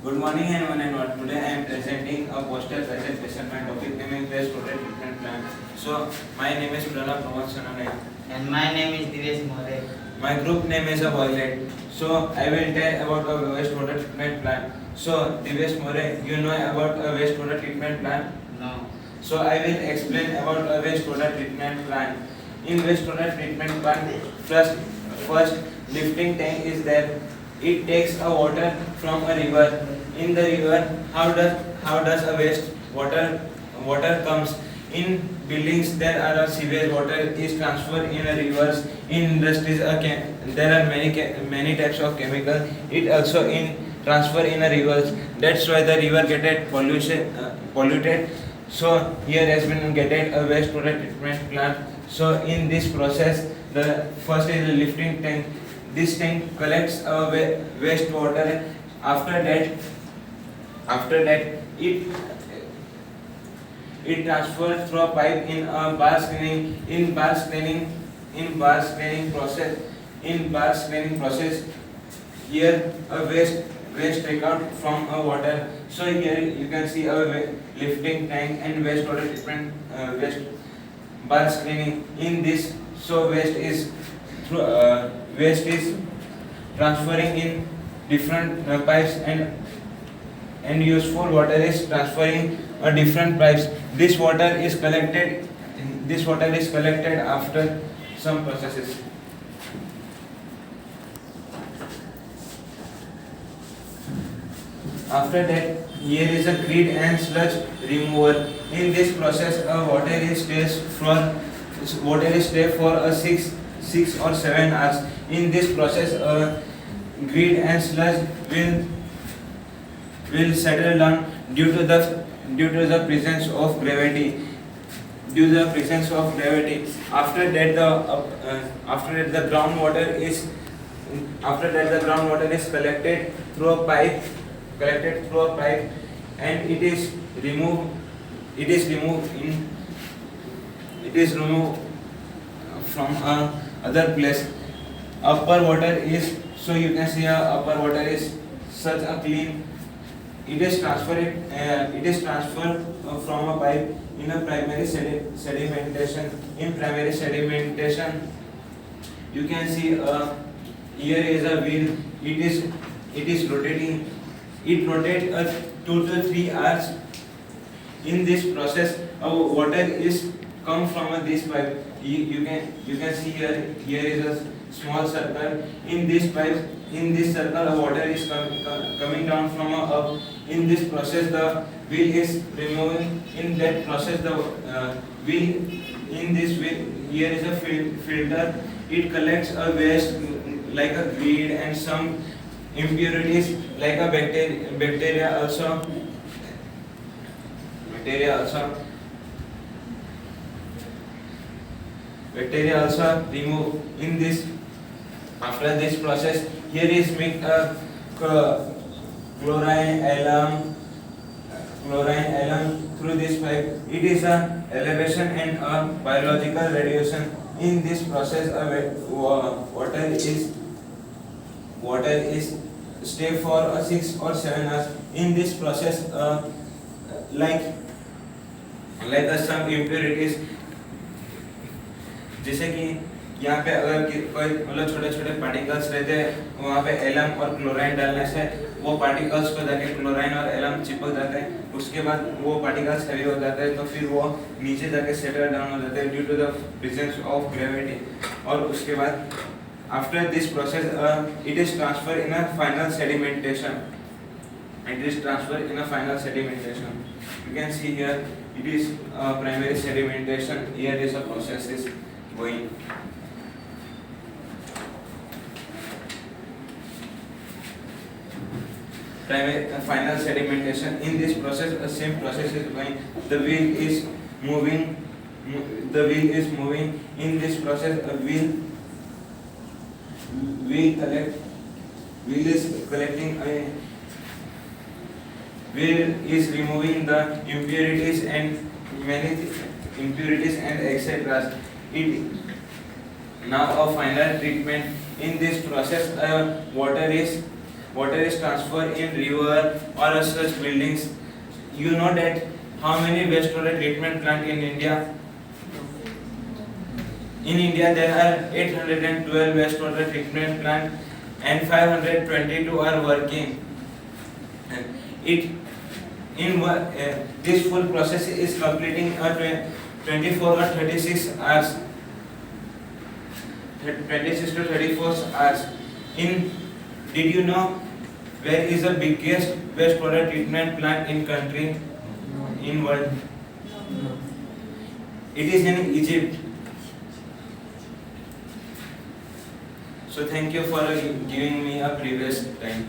Good morning and today I am presenting a poster presentation. My topic name is wastewater treatment plant. So my name is Pranab Pramod Sonanay. And my name is Divesh More. My group name is a Violet. So I will tell about a wastewater treatment plant. So Divesh More, you know about a wastewater treatment plant? No. So I will explain about a wastewater treatment plant. In wastewater treatment plant, first lifting tank is there. It takes a water from a river. In the river, how does a water comes? In buildings there are a sewage water is transferred in a rivers. In industries, there are many types of chemical. It also in transfer in a rivers. That's why the river get polluted. So here has been getted a wastewater treatment plant. So in this process, the first is the lifting tank. This tank collects wastewater. After that, it transfers through a pipe in a bar screening. In bar screening process, here a waste take out from a water. So here you can see a lifting tank and wastewater treatment waste bar screening. In this, so waste is transferring in different pipes, and useful water is transferring different pipes. This water is collected after some processes. After that, here is a grid and sludge remover. In this process, water is stay for a 6 or 7 hours. In this process, grid and sludge will settle down due to the presence of gravity. After that, the groundwater is collected through a pipe, and it is removed from other place. Upper water is, so you can see upper water is such a clean. It is transferred from a pipe in a primary sedimentation. In primary sedimentation, you can see here is a wheel. It is rotating. It rotates 2 to 3 hours. In this process, water is come from this pipe. You can see here is a small circle. In this circle, water is coming down from up. In this process, the wheel is removing. In that process, the wheel, here is a filter. It collects a waste like a grid and some impurities like a bacteria also remove. In this, after this process, here is mixed chlorine alum through this pipe. It is a elevation and a biological radiation. In this process, water is stay for 6 or 7 hours. In this process, like some impurities, जैसे कि यहाँ पे अगर कोई मतलब छोटे छोटे particles रहते हैं, वहाँ पे एलम और क्लोराइन डालने से वो पार्टिकल्स को जाके क्लोराइन और एलम चिपक जाते हैं. उसके बाद वो पार्टिकल्स हैवी हो जाते हैं, तो फिर वो नीचे जाके सेटल डाउन हो जाते हैं due to the presence of gravity. और उसके बाद after this process it is transferred in a final sedimentation. You can see here it is primary sedimentation. Here is a process is going. Final sedimentation. In this process, the same process is going. The wheel is moving. In this process, a wheel is removing the impurities and etc. It now a final treatment. In this process, water is water is transferred in river or such buildings. You know that how many wastewater treatment plant in India? In India there are 812 wastewater treatment plant and 522 are working. It this full process is completing 24 or 36 hours. 26 to 34 hours. Did you know where is the biggest wastewater treatment plant in country in world? It is in Egypt. So thank you for giving me a previous time.